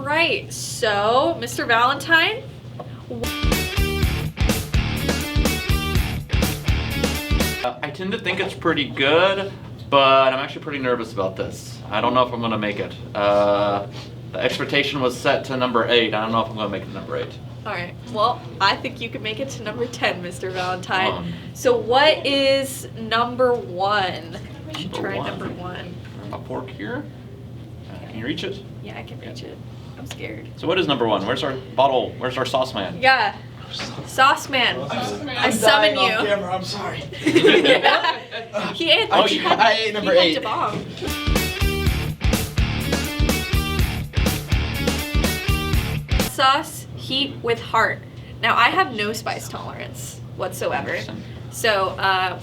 right, so Mr. Valentine. I tend to think it's pretty good, but I'm actually pretty nervous about this. I don't know if I'm gonna make it. The expectation was set to number 8. I don't know if I'm gonna make it to number 8. All right, well, I think you could make it to number 10, Mr. Valentine. So what is number 1? We should try number 1. A fork here. Can you reach it? Yeah, I can reach it. I'm scared. So what is number 1? Where's our bottle? Where's our sauce man? Yeah, sauce man. I summon you. Off camera, I'm sorry. Yeah. He ate. I ate number 8. He bomb. Sauce, heat with heart. Now I have no spice tolerance whatsoever, so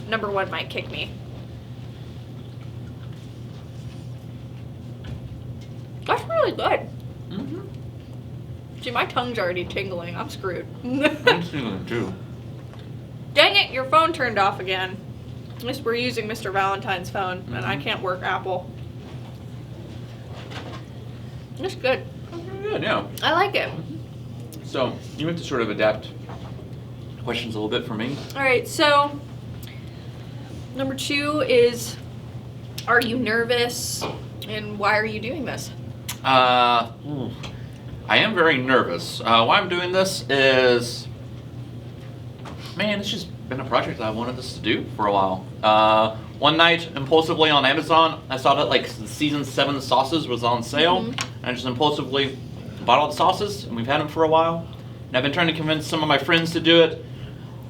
number 1 might kick me. That's really good. Mm-hmm. See, my tongue's already tingling. I'm screwed. I'm tingling too. Dang it, your phone turned off again. At least we're using Mr. Valentine's phone, and I can't work Apple. It's good. Pretty good, yeah. I like it. So you have to sort of adapt questions a little bit for me. All right, so number 2 is, are you nervous, and why are you doing this? I am very nervous. Why I'm doing this is, man, it's just been a project I wanted this to do for a while. One night, impulsively on Amazon, I saw that like season 7 sauces was on sale, and I just impulsively bought all the sauces, and we've had them for a while. And I've been trying to convince some of my friends to do it,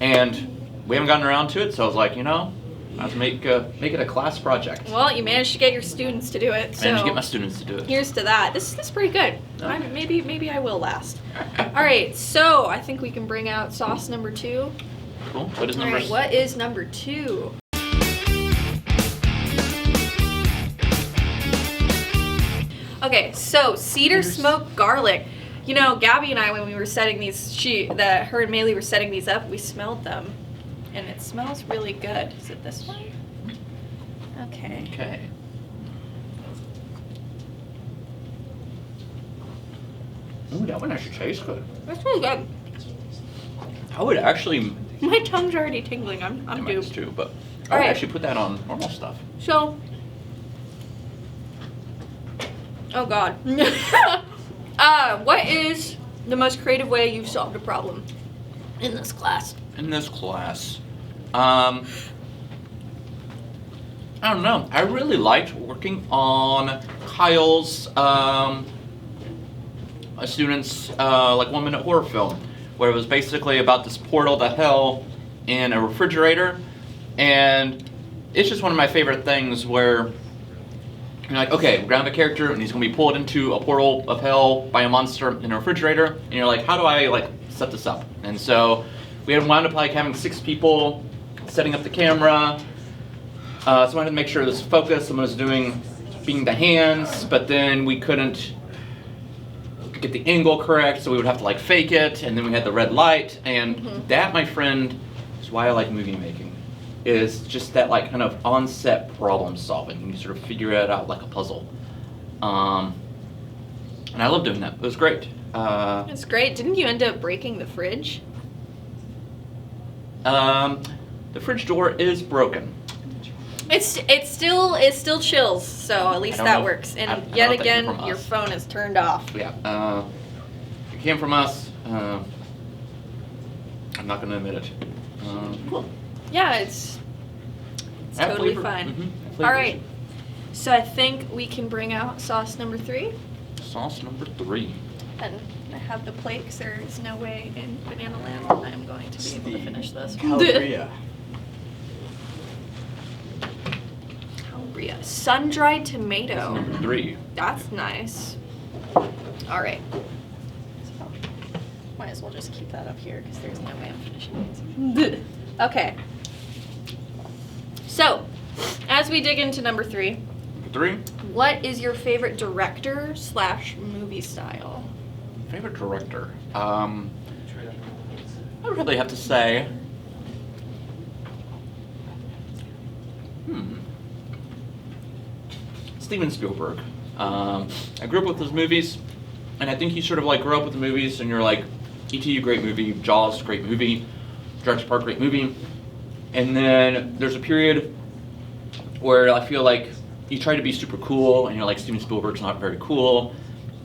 and we haven't gotten around to it. So I was like, you know, I have to make it a class project. Well, you managed to get your students to do it. So Managed to get my students to do it. here's to that. This is pretty good. Okay. Maybe I will last. All right, so I think we can bring out sauce number 2. Cool. What is All number? right, what is number 2? Okay, so cedar smoked garlic. You know, Gabby and I, when we were setting these, her and Maylee were setting these up, we smelled them, and it smells really good. Is it this one? Okay. Okay. Ooh, that one actually tastes good. That's really good. I would actually. My tongue's already tingling. I'm Mine's duped. too, but I All would right. actually put that on normal stuff. So, oh God. What is the most creative way you've solved a problem in this class? In this class, I don't know. I really liked working on Kyle's students' like 1 minute horror film, where it was basically about this portal to hell in a refrigerator, and it's just one of my favorite things where you're like, okay, we grab a character and he's gonna be pulled into a portal of hell by a monster in a refrigerator, and you're like, how do I like set this up? And so we had wound up like having 6 people setting up the camera. So I had to make sure it was focused. Someone was being the hands, but then we couldn't get the angle correct, so we would have to like fake it, and then we had the red light, and that, my friend, is why I like movie making. Is just that like kind of on-set problem solving, and you sort of figure it out like a puzzle. And I love doing that. It was great. It's great. Didn't you end up breaking the fridge? The fridge door is broken. It still chills, so at least I don't that know. works. And I don't yet think again, from your us. phone is turned off. Yeah. It came from us. I'm not going to admit it. Cool. Yeah, it's Add totally flavor. fine. Add All flavors. right, so I think we can bring out sauce number 3. Sauce number 3. And I have the plate because there is no way in Banana Land I am going to be able to finish this. Calabria. Calabria. Sun-dried That's tomato. number 3. That's nice. All right. So, might as well just keep that up here because there's no way I'm finishing these. Okay. So, as we dig into number 3, Number 3. what is your favorite director / movie style? Favorite director. I would really have to say. Steven Spielberg. I grew up with his movies. And I think you sort of like grow up with the movies and you're like, E.T., great movie, Jaws, great movie, Jurassic Park, great movie. And then there's a period where I feel like you try to be super cool and you're like, Steven Spielberg's not very cool.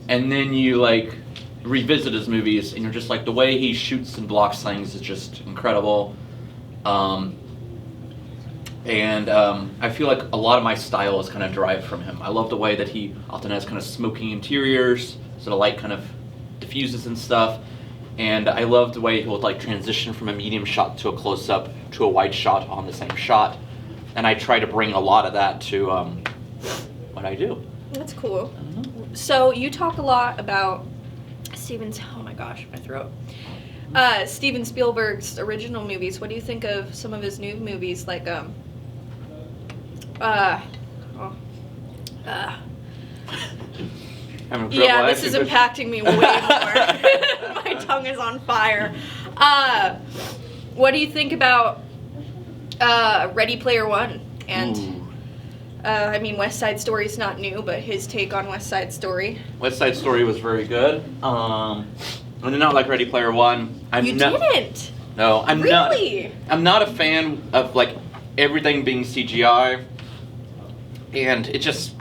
And then you like revisit his movies and you're just like, the way he shoots and blocks things is just incredible. I feel like a lot of my style is kind of derived from him. I love the way that he often has kind of smoky interiors, so the light kind of diffuses and stuff. And I love the way he'll like transition from a medium shot to a close-up to a wide shot on the same shot. And I try to bring a lot of that to what I do. That's cool. So you talk a lot about Steven's, oh my gosh, my throat. Steven Spielberg's original movies. What do you think of some of his new movies, like yeah, this is impacting me way more. My tongue is on fire. What do you think about Ready Player One? And I mean, West Side Story is not new, but his take on West Side Story. West Side Story was very good. I did not like Ready Player One. Didn't? No, I'm really? I'm not a fan of like everything being CGI, and it's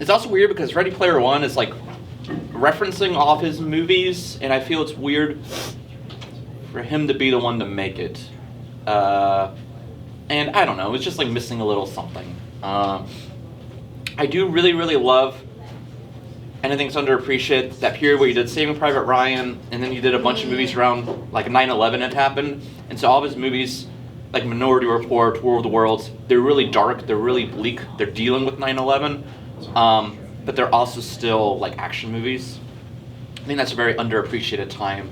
also weird because Ready Player One is like referencing all of his movies, and I feel it's weird for him to be the one to make it. And I don't know, it's just like missing a little something. I do really, really love, and I think it's underappreciated, that period where you did Saving Private Ryan, and then you did a bunch of movies around like 9/11 had happened, and so all of his movies, like Minority Report, War of the Worlds, they're really dark, they're really bleak, they're dealing with 9/11, but they're also still like action movies. I think that's a very underappreciated time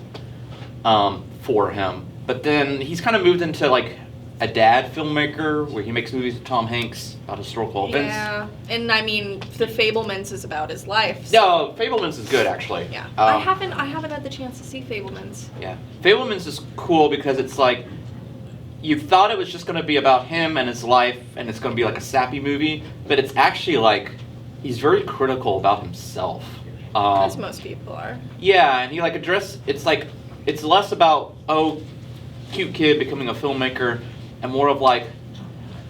for him. But then he's kind of moved into like a dad filmmaker where he makes movies with Tom Hanks about historical events. Yeah, and I mean, The Fablemans is about his life. So. No, Fablemans is good actually. Yeah, I haven't had the chance to see Fablemans. Yeah, Fablemans is cool because it's like you thought it was just going to be about him and his life, and it's going to be like a sappy movie, but it's actually like he's very critical about himself. As most people are. Yeah, and he like it's less about cute kid becoming a filmmaker, and more of like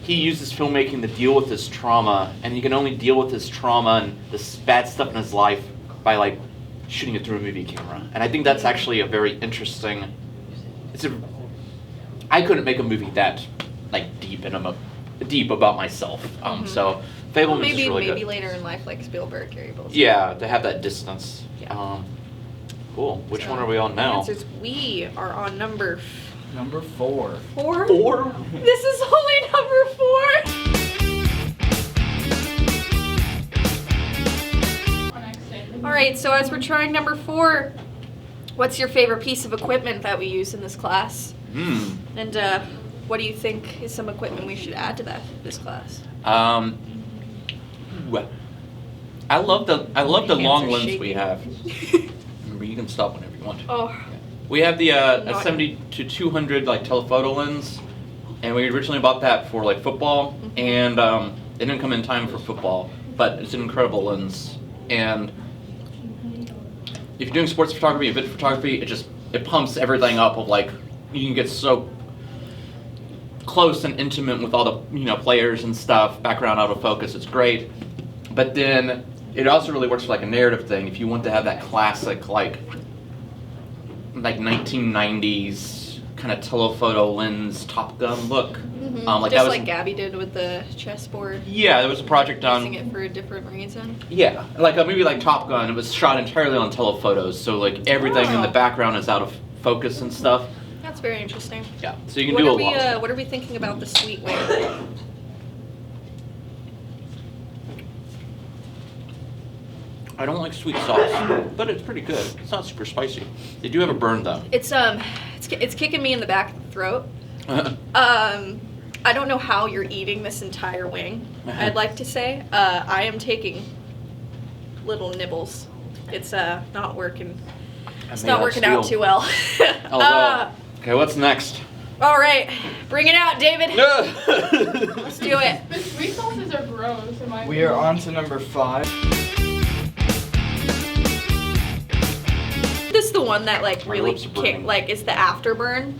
he uses filmmaking to deal with his trauma, and he can only deal with his trauma and this bad stuff in his life by like shooting it through a movie camera. And I think that's actually a very interesting. I couldn't make a movie that like deep about myself. So Fablemans is really good. Maybe later in life, like Spielberg, you're able to. Yeah, to have that distance. Yeah. Cool. Which one are we on now? The answer is we are on number 4. 4? 4? This is only number 4. All right. So as we're trying number 4, what's your favorite piece of equipment that we use in this class? And what do you think is some equipment we should add to this class? I love the long lens we have. Remember, you can stop whenever you want. Oh. We have the a 70 to 200 like telephoto lens, and we originally bought that for like football, and it didn't come in time for football, but it's an incredible lens. And if you're doing sports photography, event photography, it pumps everything up of like. You can get so close and intimate with all the players and stuff, background out of focus, it's great. But then it also really works for like a narrative thing. If you want to have that classic like 1990s kind of telephoto lens Top Gun look. Like Gabby did with the chessboard. Yeah, there was a project done. Using it for a different reason. Yeah, like a movie like Top Gun, it was shot entirely on telephotos, so like everything in the background is out of focus and stuff. That's very interesting. Yeah, so you can do a lot. What are we thinking about the sweet way? I don't like sweet sauce, but it's pretty good. It's not super spicy. They do have a burn though. It's kicking me in the back of the throat. I don't know how you're eating this entire wing. I'd like to say I am taking little nibbles. It's not working. It's not working out too well. Okay, what's next? All right, bring it out, David. Let's do it. The sweet sauces are gross. We are on to number 5. this the one that like My really lips are burning. like is the afterburn?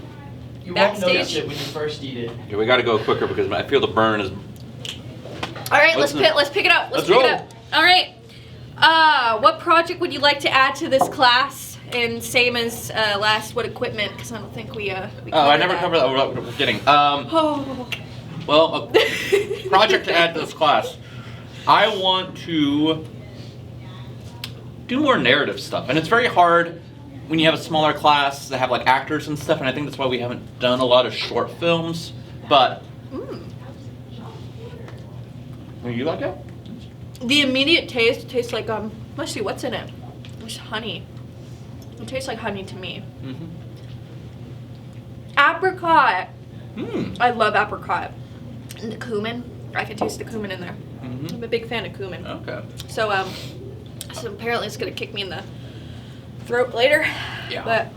You Backstage? won't notice it when you first eat it. Yeah, we got to go quicker because I feel the burn is. All right, let's Listen. pick it up. Let's Let's pick it roll. up. All right. What project would you like to add to this class? And same as last, what equipment? Because I don't think we Oh, I never that. covered that. We're kidding. Oh. Well, a project to add to this class. I want to do more narrative stuff, and it's very hard when you have a smaller class that have like actors and stuff. And I think that's why we haven't done a lot of short films. But you like it? The immediate taste tastes like let's see what's in it. There's honey. It tastes like honey to me. Mm-hmm. Apricot. Hmm. I love apricot. And the cumin. I can taste the cumin in there. Mm-hmm. I'm a big fan of cumin. Okay. So so apparently it's gonna kick me in the throat later. Yeah. But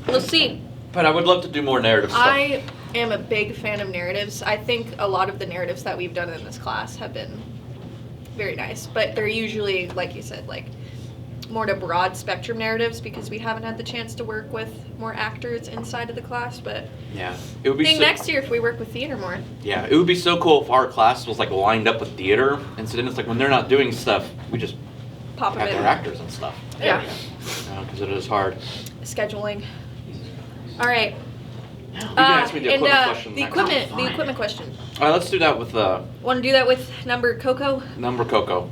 we'll see. But I would love to do more narrative stuff. I am a big fan of narratives. I think a lot of the narratives that we've done in this class have been very nice, but they're usually, like you said, like more to broad spectrum narratives because we haven't had the chance to work with more actors inside of the class. But Yeah. It would I be think so, next year if we work with theater more. Yeah, it would be so cool if our class was like lined up with theater, and so then it's like when they're not doing stuff, we just Pop them have in. their actors and stuff. Yeah. Because it is hard. Scheduling. All right. You can ask me the equipment question. The next. equipment question. All right, let's do that with Want to do that with number Coco? number Coco.